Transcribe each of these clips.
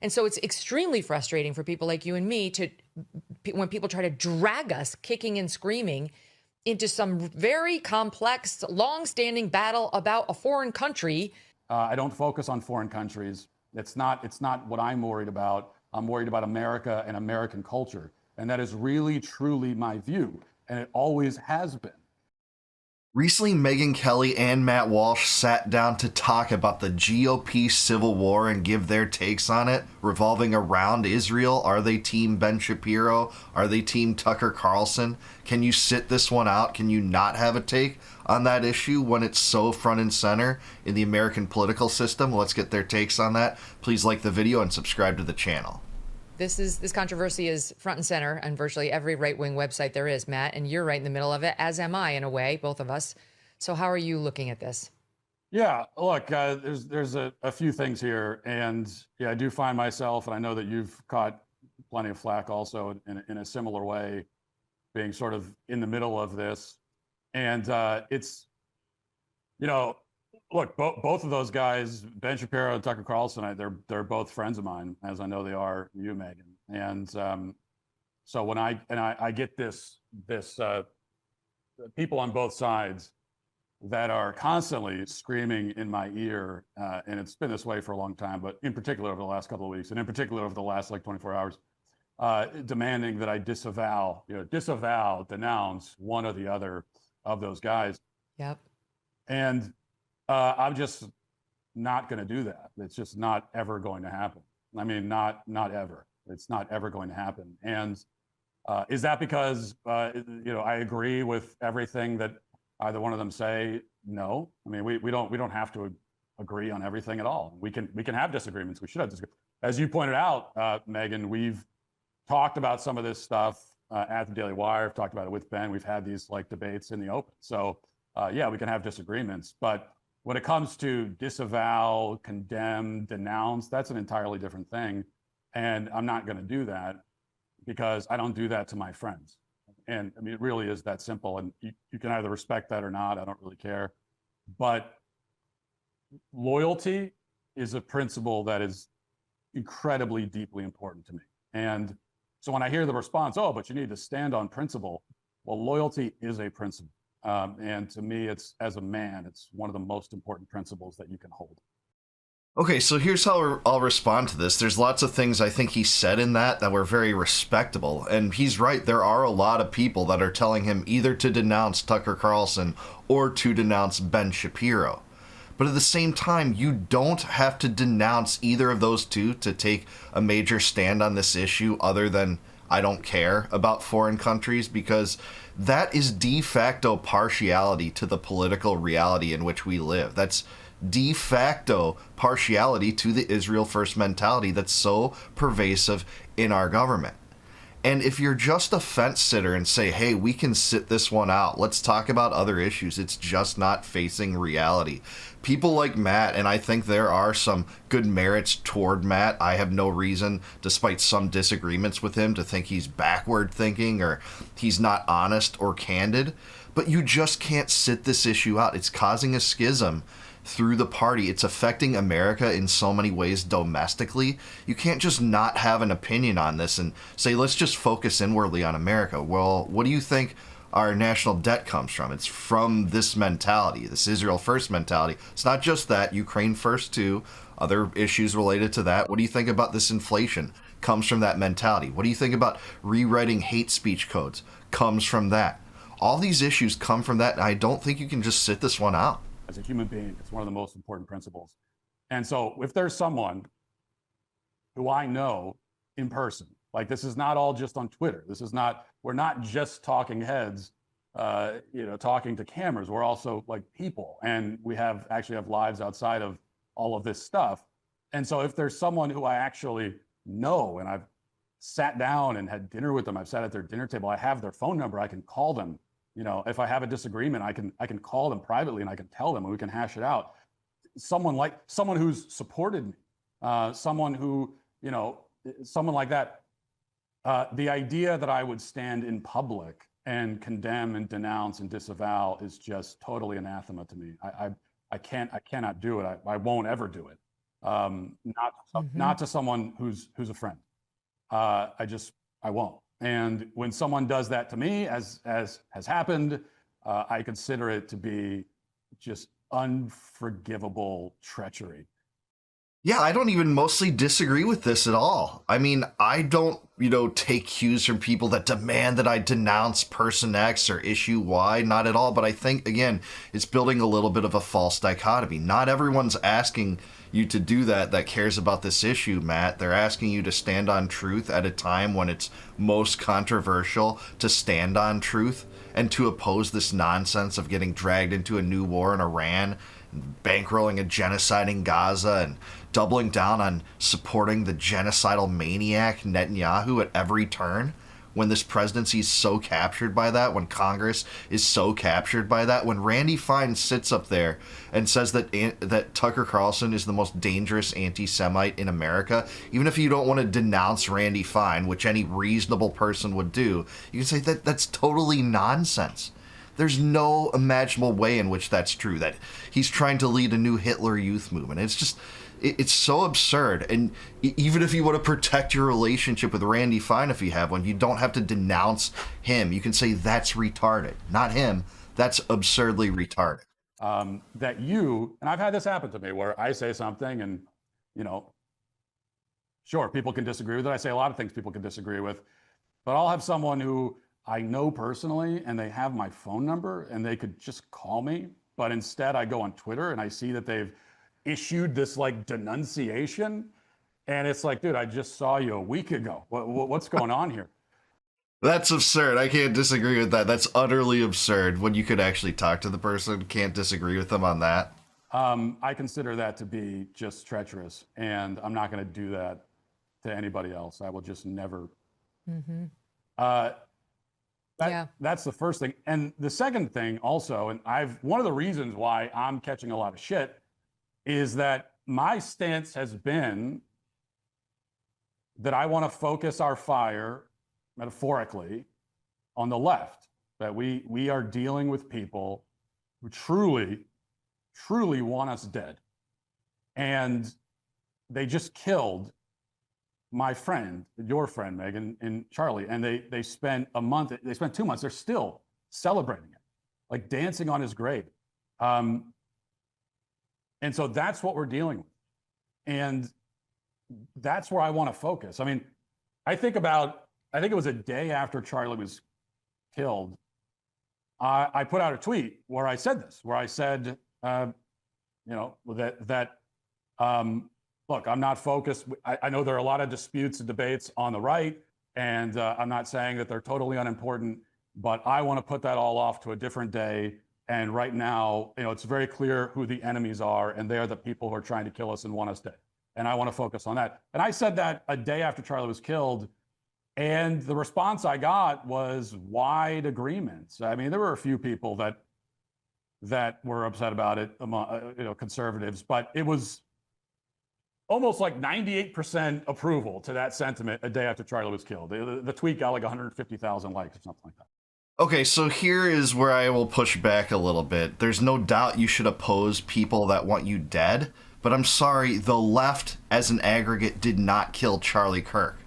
And so it's extremely frustrating for people like you and me when people try to drag us kicking and screaming into some very complex, long-standing battle about a foreign country. I don't focus on foreign countries. It's not what I'm worried about. I'm worried about America and American culture. And that is really, truly my view. And it always has been. Recently, Megyn Kelly and Matt Walsh sat down to talk about the GOP civil war and give their takes on it, revolving around Israel. Are they team Ben Shapiro? Are they team Tucker Carlson? Can you sit this one out? Can you not have a take on that issue when it's so front and center in the American political system? Let's get their takes on that. Please like the video and subscribe to the channel. This controversy is front and center on virtually every right-wing website there is, Matt, and you're right in the middle of it, as am I, in a way, both of us. So how are you looking at this? Yeah, look, there's a few things here, and yeah, I do find myself, and I know that you've caught plenty of flack also in a similar way, being sort of in the middle of this, and it's, you know, look, both of those guys, Ben Shapiro and Tucker Carlson, they're both friends of mine, as I know they are you, Megyn. And so when I get this people on both sides that are constantly screaming in my ear, and it's been this way for a long time, but in particular over the last couple of weeks, and in particular over the last like 24 hours, demanding that I disavow, denounce one or the other of those guys. Yep. And I'm just not going to do that. It's just not ever going to happen. I mean, not ever. It's not ever going to happen. And is that because I agree with everything that either one of them say? No. I mean, we don't have to agree on everything at all. We can have disagreements. We should have disagreements. As you pointed out, Megyn, we've talked about some of this stuff at the Daily Wire. I've talked about it with Ben. We've had these like debates in the open. So yeah, we can have disagreements, but when it comes to disavow, condemn, denounce, that's an entirely different thing. And I'm not going to do that because I don't do that to my friends. And I mean, it really is that simple. And you can either respect that or not. I don't really care. But loyalty is a principle that is incredibly deeply important to me. And so when I hear the response, oh, but you need to stand on principle. Well, loyalty is a principle. And to me, it's, as a man, it's one of the most important principles that you can hold. Okay, so here's how I'll respond to this. There's lots of things I think he said in that were very respectable. And he's right, there are a lot of people that are telling him either to denounce Tucker Carlson or to denounce Ben Shapiro. But at the same time, you don't have to denounce either of those two to take a major stand on this issue other than I don't care about foreign countries, because that is de facto partiality to the political reality in which we live. That's de facto partiality to the Israel first mentality that's so pervasive in our government. And if you're just a fence sitter and say, hey, we can sit this one out, let's talk about other issues, it's just not facing reality. People like Matt, and I think there are some good merits toward Matt. I have no reason, despite some disagreements with him, to think he's backward thinking or he's not honest or candid. But you just can't sit this issue out. It's causing a schism through the party. It's affecting America in so many ways domestically. You can't just not have an opinion on this and say, let's just focus inwardly on America. Well, what do you think our national debt comes from? It's from this mentality, this Israel first mentality. It's not just that, Ukraine first too, other issues related to that. What do you think about this inflation? Comes from that mentality. What do you think about rewriting hate speech codes? Comes from that. All these issues come from that, and I don't think you can just sit this one out. As a human being, it's one of the most important principles. And so if there's someone who I know in person, like this is not all just on Twitter. This is not, we're not just talking heads, talking to cameras. We're also like people, and we actually have lives outside of all of this stuff. And so if there's someone who I actually know and I've sat down and had dinner with them, I've sat at their dinner table, I have their phone number, I can call them. If I have a disagreement, I can call them privately and I can tell them and we can hash it out. Someone who's supported me, someone like that. The idea that I would stand in public and condemn and denounce and disavow is just totally anathema to me. I cannot do it. I won't ever do it. Not to someone who's a friend. I won't. And when someone does that to me, as has happened, I consider it to be just unforgivable treachery. Yeah, I don't even mostly disagree with this at all. I mean, I don't, take cues from people that demand that I denounce person X or issue Y, not at all. But I think, again, it's building a little bit of a false dichotomy. Not everyone's asking you to do that cares about this issue, Matt. They're asking you to stand on truth at a time when it's most controversial to stand on truth and to oppose this nonsense of getting dragged into a new war in Iran, bankrolling a genocide in Gaza, and doubling down on supporting the genocidal maniac Netanyahu at every turn. When this presidency is so captured by that, when Congress is so captured by that, when Randy Fine sits up there and says that Tucker Carlson is the most dangerous anti-Semite in America, even if you don't want to denounce Randy Fine, which any reasonable person would do, you can say that that's totally nonsense. There's no imaginable way in which that's true, that he's trying to lead a new Hitler Youth movement. It's so absurd. And even if you want to protect your relationship with Randy Fine, if you have one, you don't have to denounce him. You can say that's retarded, not him. That's absurdly retarded. And I've had this happen to me where I say something and, sure, people can disagree with it. I say a lot of things people can disagree with, but I'll have someone who I know personally and they have my phone number and they could just call me. But instead I go on Twitter and I see that they've issued this denunciation. And it's like, dude, I just saw you a week ago. What's going on here? That's absurd. I can't disagree with that. That's utterly absurd. When you could actually talk to the person, can't disagree with them on that. I consider that to be just treacherous, and I'm not going to do that to anybody else. I will just never. Mm-hmm. That's the first thing. And the second thing also, and one of the reasons why I'm catching a lot of shit is that my stance has been that I want to focus our fire, metaphorically, on the left, that we are dealing with people who truly want us dead. And they just killed my friend, your friend, Megyn, and Charlie. And they spent 2 months, they're still celebrating it, dancing on his grave. And so that's what we're dealing with. And that's where I want to focus. I mean, I think it was a day after Charlie was killed, I put out a tweet where I said this, where I said, look, I'm not focused. I know there are a lot of disputes and debates on the right, and I'm not saying that they're totally unimportant, but I want to put that all off to a different day. And right now, it's very clear who the enemies are, and they are the people who are trying to kill us and want us dead. And I want to focus on that. And I said that a day after Charlie was killed, and the response I got was wide agreements. I mean, there were a few people that were upset about it among conservatives, but it was almost 98% approval to that sentiment a day after Charlie was killed. The tweet got 150,000 likes or something like that. Okay, so here is where I will push back a little bit. There's no doubt you should oppose people that want you dead, but I'm sorry, the left as an aggregate did not kill Charlie Kirk.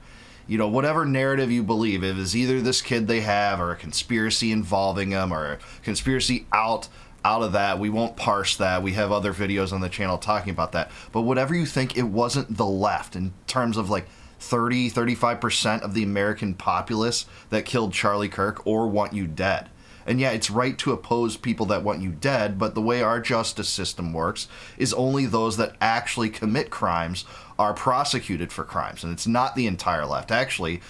Whatever narrative you believe, it is either this kid they have or a conspiracy involving him or a conspiracy out of that. We won't parse that. We have other videos on the channel talking about that. But whatever you think, it wasn't the left in terms of 35% of the American populace that killed Charlie Kirk or want you dead. And yeah, it's right to oppose people that want you dead, but the way our justice system works is only those that actually commit crimes are prosecuted for crimes. And it's not the entire left. Actually,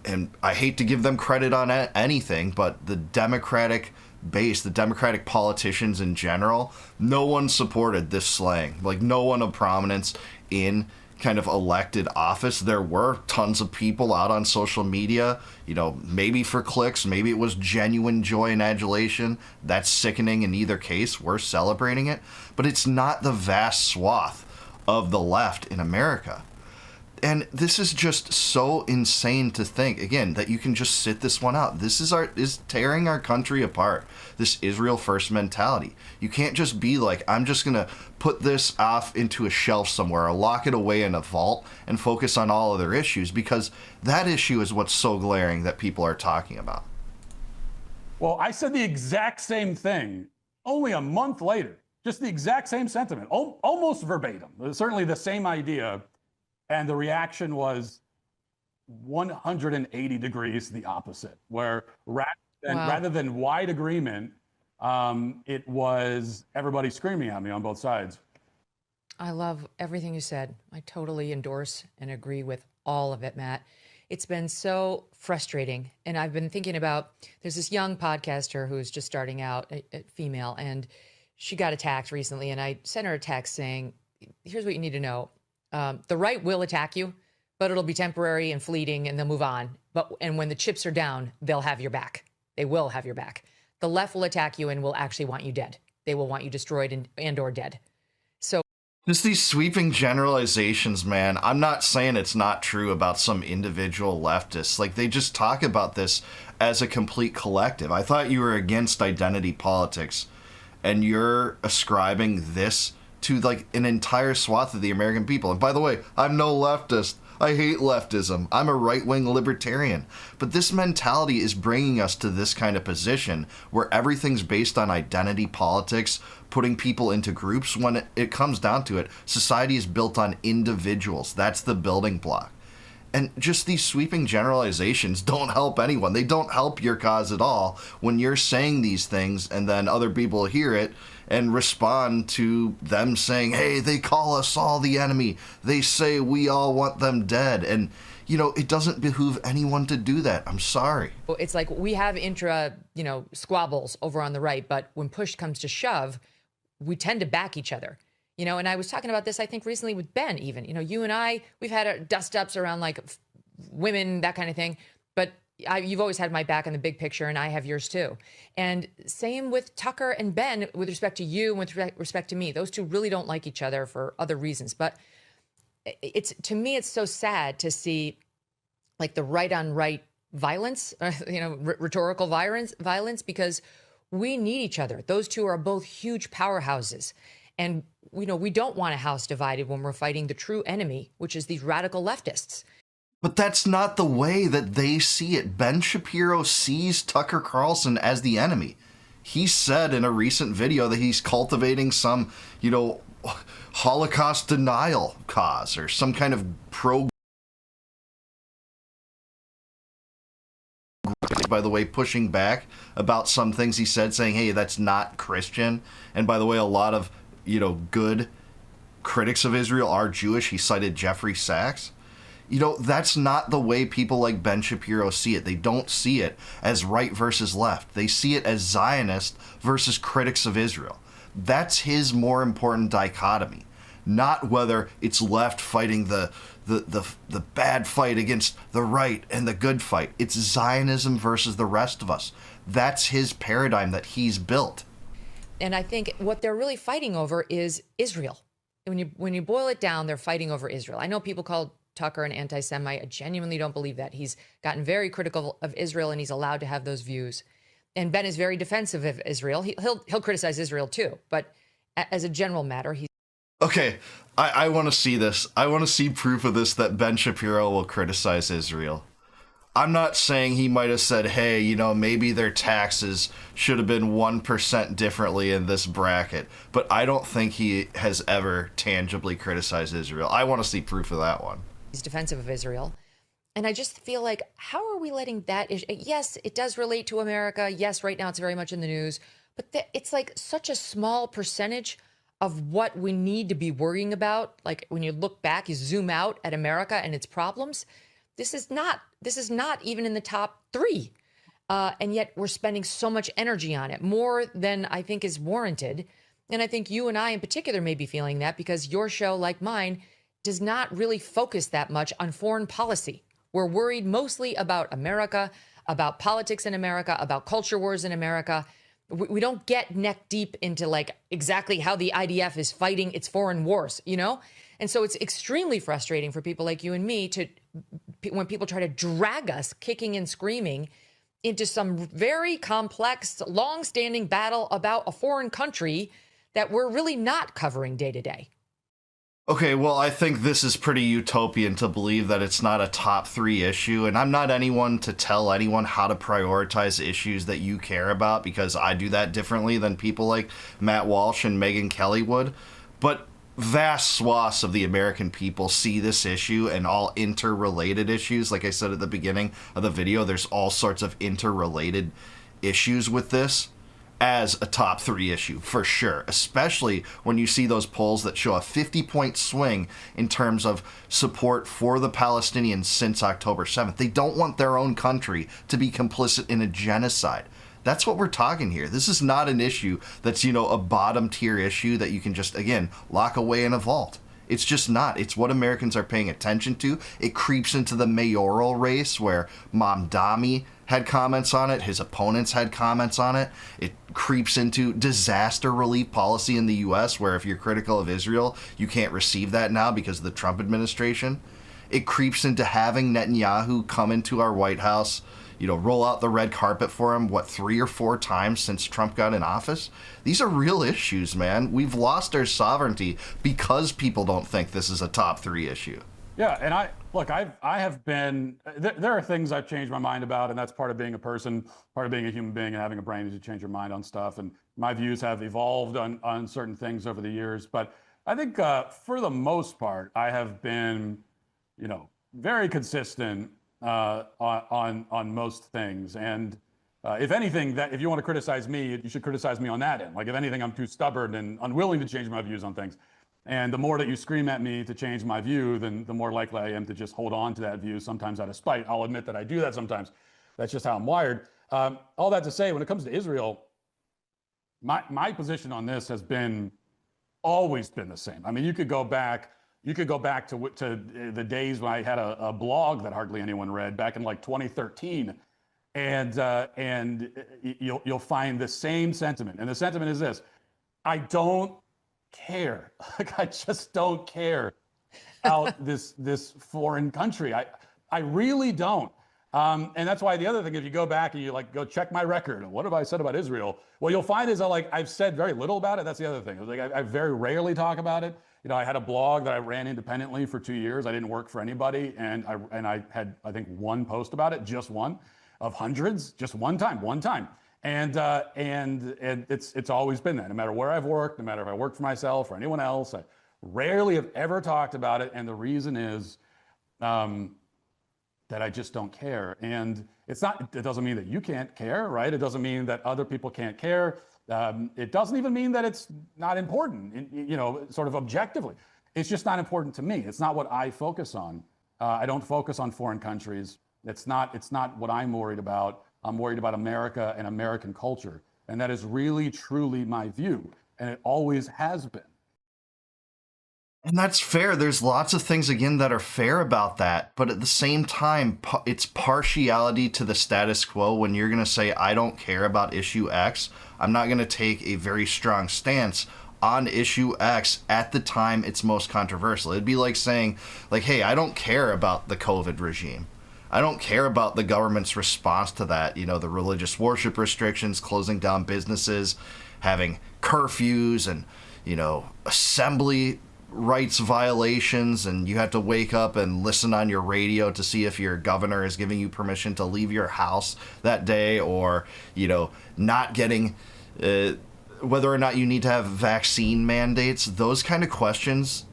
and I hate to give them credit on anything, but the Democratic base, the Democratic politicians in general, no one supported this slaying. No one of prominence in kind of elected office. There were tons of people out on social media, maybe for clicks, maybe it was genuine joy and adulation. That's sickening in either case. We're celebrating it, but it's not the vast swath of the left in America. And this is just so insane to think, again, that you can just sit this one out. This is tearing our country apart, this Israel first mentality. You can't just be like, I'm just going to put this off into a shelf somewhere or lock it away in a vault and focus on all other issues, because that issue is what's so glaring that people are talking about. Well, I said the exact same thing only a month later, just the exact same sentiment, almost verbatim, certainly the same idea. And the reaction was 180 degrees the opposite, where rather than wide agreement, it was everybody screaming at me on both sides. I love everything you said. I totally endorse and agree with all of it, Matt. It's been so frustrating. And I've been thinking about, there's this young podcaster who's just starting out, a female, and she got attacked recently. And I sent her a text saying, here's what you need to know. The right will attack you, but it'll be temporary and fleeting, and they'll move on. And when the chips are down, they'll have your back. They will have your back. The left will attack you and will actually want you dead. They will want you destroyed and or dead. So just these sweeping generalizations, man. I'm not saying it's not true about some individual leftists. Like, they just talk about this as a complete collective. I thought you were against identity politics, and you're ascribing this to like an entire swath of the American people. And by the way, I'm no leftist. I hate leftism. I'm a right-wing libertarian. But this mentality is bringing us to this kind of position where everything's based on identity politics, putting people into groups. When it comes down to it, society is built on individuals. That's the building block. And just these sweeping generalizations don't help anyone. They don't help your cause at all when you're saying these things and then other people hear it and respond to them saying, hey, they call us all the enemy. They say we all want them dead. And, you know, it doesn't behoove anyone to do that. I'm sorry. Well, it's like we have squabbles over on the right, but when push comes to shove, we tend to back each other. You know, and I was talking about this, I think, recently with Ben, even. You know, you and I, we've had our dust-ups around, like, women, that kind of thing. But you've always had my back in the big picture, and I have yours, too. And same with Tucker and Ben with respect to you and with respect to me. Those two really don't like each other for other reasons. But to me, it's so sad to see, like, the right-on-right violence, rhetorical violence, because we need each other. Those two are both huge powerhouses. And, we don't want a house divided when we're fighting the true enemy, which is these radical leftists. But that's not the way that they see it. Ben Shapiro sees Tucker Carlson as the enemy. He said in a recent video that he's cultivating some, Holocaust denial cause or some kind of by the way, pushing back about some things he said, saying, hey, that's not Christian. And by the way, a lot of good critics of Israel are Jewish. He cited Jeffrey Sachs. That's not the way people like Ben Shapiro see it. They don't see it as right versus left. They see it as Zionist versus critics of Israel. That's his more important dichotomy, not whether it's left fighting the bad fight against the right and the good fight. It's Zionism versus the rest of us. That's his paradigm that he's built. And I think what they're really fighting over is Israel. When you boil it down, they're fighting over Israel. I know people call Tucker an anti-Semite. I genuinely don't believe that. He's gotten very critical of Israel, and he's allowed to have those views. And Ben is very defensive of Israel. He'll criticize Israel too, but as a general matter, he's okay. I want to see this. I want to see proof of this, that Ben Shapiro will criticize Israel. I'm not saying he might have said, hey, maybe their taxes should have been 1% differently in this bracket. But I don't think he has ever tangibly criticized Israel. I want to see proof of that one. He's defensive of Israel. And I just feel like, how are we letting that issue? Yes, it does relate to America. Yes, right now it's very much in the news. But it's like such a small percentage of what we need to be worrying about. Like when you look back, you zoom out at America and its problems. This is not even in the top 3. And yet we're spending so much energy on it, more than I think is warranted. And I think you and I in particular may be feeling that because your show, like mine, does not really focus that much on foreign policy. We're worried mostly about America, about politics in America, about culture wars in America. We don't get neck deep into like exactly how the IDF is fighting its foreign wars, And so it's extremely frustrating for people like you and me when people try to drag us kicking and screaming into some very complex, long-standing battle about a foreign country that we're really not covering day to day. Okay, well, I think this is pretty utopian to believe that it's not a top 3 issue, and I'm not anyone to tell anyone how to prioritize issues that you care about, because I do that differently than people like Matt Walsh and Megyn Kelly would. But vast swaths of the American people see this issue and all interrelated issues. Like I said at the beginning of the video, there's all sorts of interrelated issues with this as a top 3 issue, for sure, especially when you see those polls that show a 50-point swing in terms of support for the Palestinians since October 7th. They don't want their own country to be complicit in a genocide. That's what we're talking here. This is not an issue that's, a bottom tier issue that you can just, again, lock away in a vault. It's just not. It's what Americans are paying attention to. It creeps into the mayoral race where Mamdani had comments on it. His opponents had comments on it. It creeps into disaster relief policy in the U.S. where if you're critical of Israel, you can't receive that now because of the Trump administration. It creeps into having Netanyahu come into our White House, roll out the red carpet for him, 3 or 4 times since Trump got in office? These are real issues, man. We've lost our sovereignty because people don't think this is a top 3 issue. Yeah, and I have been, there are things I've changed my mind about, and that's part of being a person, part of being a human being and having a brain to change your mind on stuff. And my views have evolved on certain things over the years. But I think for the most part, I have been, very consistent on most things. And if anything, if you want to criticize me, you should criticize me on that end. Like, if anything, I'm too stubborn and unwilling to change my views on things. And the more that you scream at me to change my view, then the more likely I am to just hold on to that view, sometimes out of spite. I'll admit that I do that sometimes. That's just how I'm wired. All that to say, when it comes to Israel, my position on this has always been the same. I mean, you could go back to the days when I had a blog that hardly anyone read back in like 2013, and you'll find the same sentiment. And the sentiment is this: I don't care. Like, I just don't care about this foreign country. I really don't. And that's why the other thing, if you go back and you go check my record, what have I said about Israel? What you'll find is that I've said very little about it. That's the other thing. It was I very rarely talk about it. I had a blog that I ran independently for 2 years. I didn't work for anybody, and I had, I think, one post about it, just one of hundreds, just one time. And it's always been that. No matter where I've worked, no matter if I worked for myself or anyone else, I rarely have ever talked about it. And the reason is that I just don't care. And it doesn't mean that you can't care, right? It doesn't mean that other people can't care. It doesn't even mean that it's not important, sort of objectively. It's just not important to me. It's not what I focus on. I don't focus on foreign countries. It's not what I'm worried about. I'm worried about America and American culture. And that is really, truly my view. And it always has been. And that's fair. There's lots of things, again, that are fair about that. But at the same time, it's partiality to the status quo when you're going to say, I don't care about issue X. I'm not going to take a very strong stance on issue X at the time it's most controversial. It'd be like saying, hey, I don't care about the COVID regime. I don't care about the government's response to that. The religious worship restrictions, closing down businesses, having curfews and, assembly rights violations, and you have to wake up and listen on your radio to see if your governor is giving you permission to leave your house that day, or not getting whether or not you need to have vaccine mandates. Those kind of questions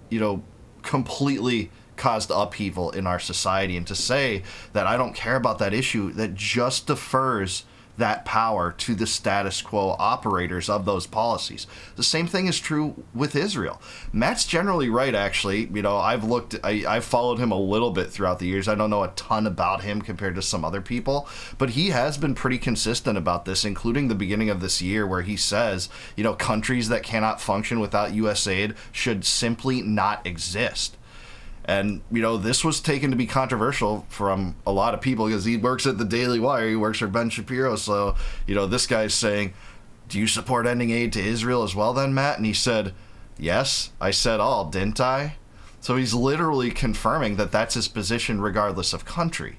completely caused upheaval in our society. And to say that I don't care about that issue, that just defers that power to the status quo operators of those policies. The same thing is true with Israel. Matt's generally right, actually. I've followed him a little bit throughout the years. I don't know a ton about him compared to some other people, but he has been pretty consistent about this, including the beginning of this year where he says, countries that cannot function without U.S. aid should simply not exist. And, this was taken to be controversial from a lot of people because he works at the Daily Wire. He works for Ben Shapiro. So, this guy's saying, do you support ending aid to Israel as well then, Matt? And he said, yes, I said all, didn't I? So he's literally confirming that that's his position regardless of country.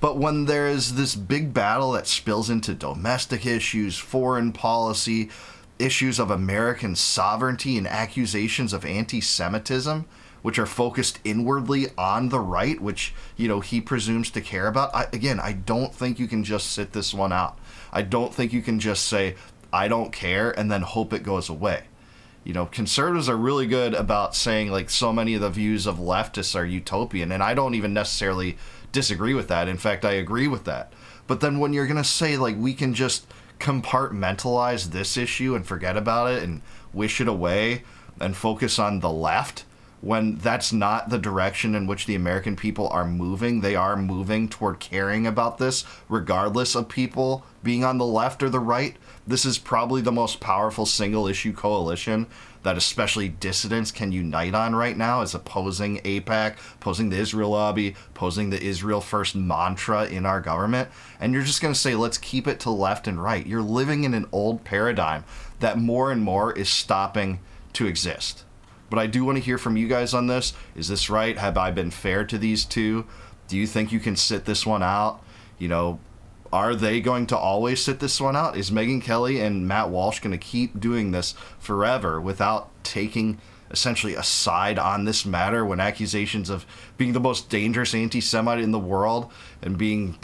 But when there is this big battle that spills into domestic issues, foreign policy, issues of American sovereignty, and accusations of anti-Semitism, which are focused inwardly on the right, which, you know, he presumes to care about, I don't think you can just sit this one out. I don't think you can just say, I don't care, and then hope it goes away. You know, conservatives are really good about saying, like, so many of the views of leftists are utopian, and I don't even necessarily disagree with that. In fact, I agree with that. But then when you're going to say, like, we can just compartmentalize this issue and forget about it and wish it away and focus on the left, when that's not the direction in which the American people are moving. They are moving toward caring about this, regardless of people being on the left or the right. This is probably the most powerful single-issue coalition that especially dissidents can unite on right now, is opposing AIPAC, opposing the Israel lobby, opposing the Israel first mantra in our government. And you're just going to say, let's keep it to left and right. You're living in an old paradigm that more and more is stopping to exist. But I do want to hear from you guys on this. Is this right? Have I been fair to these two? Do you think you can sit this one out? You know, are they going to always sit this one out? Is Megyn Kelly and Matt Walsh going to keep doing this forever without taking essentially a side on this matter, when accusations of being the most dangerous anti-Semite in the world and being,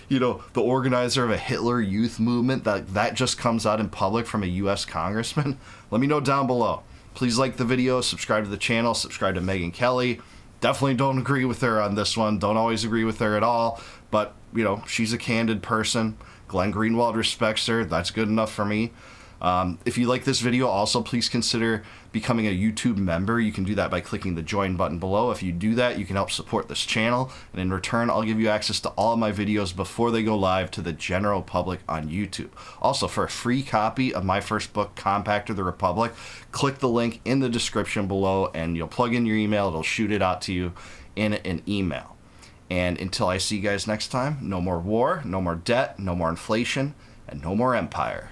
you know, the organizer of a Hitler youth movement, that just comes out in public from a U.S. congressman? Let me know down below. Please like the video, subscribe to the channel, subscribe to Megyn Kelly. Definitely don't agree with her on this one. Don't always agree with her at all. But, you know, she's a candid person. Glenn Greenwald respects her. That's good enough for me. If you like this video, also please consider becoming a YouTube member. You can do that by clicking the join button below. If you do that, you can help support this channel, and in return, I'll give you access to all of my videos before they go live to the general public on YouTube. Also, for a free copy of my first book, Compactor the Republic, click the link in the description below, and you'll plug in your email. It'll shoot it out to you in an email. And until I see you guys next time, no more war, no more debt, no more inflation, and no more empire.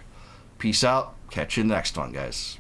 Peace out. Catch you in the next one, guys.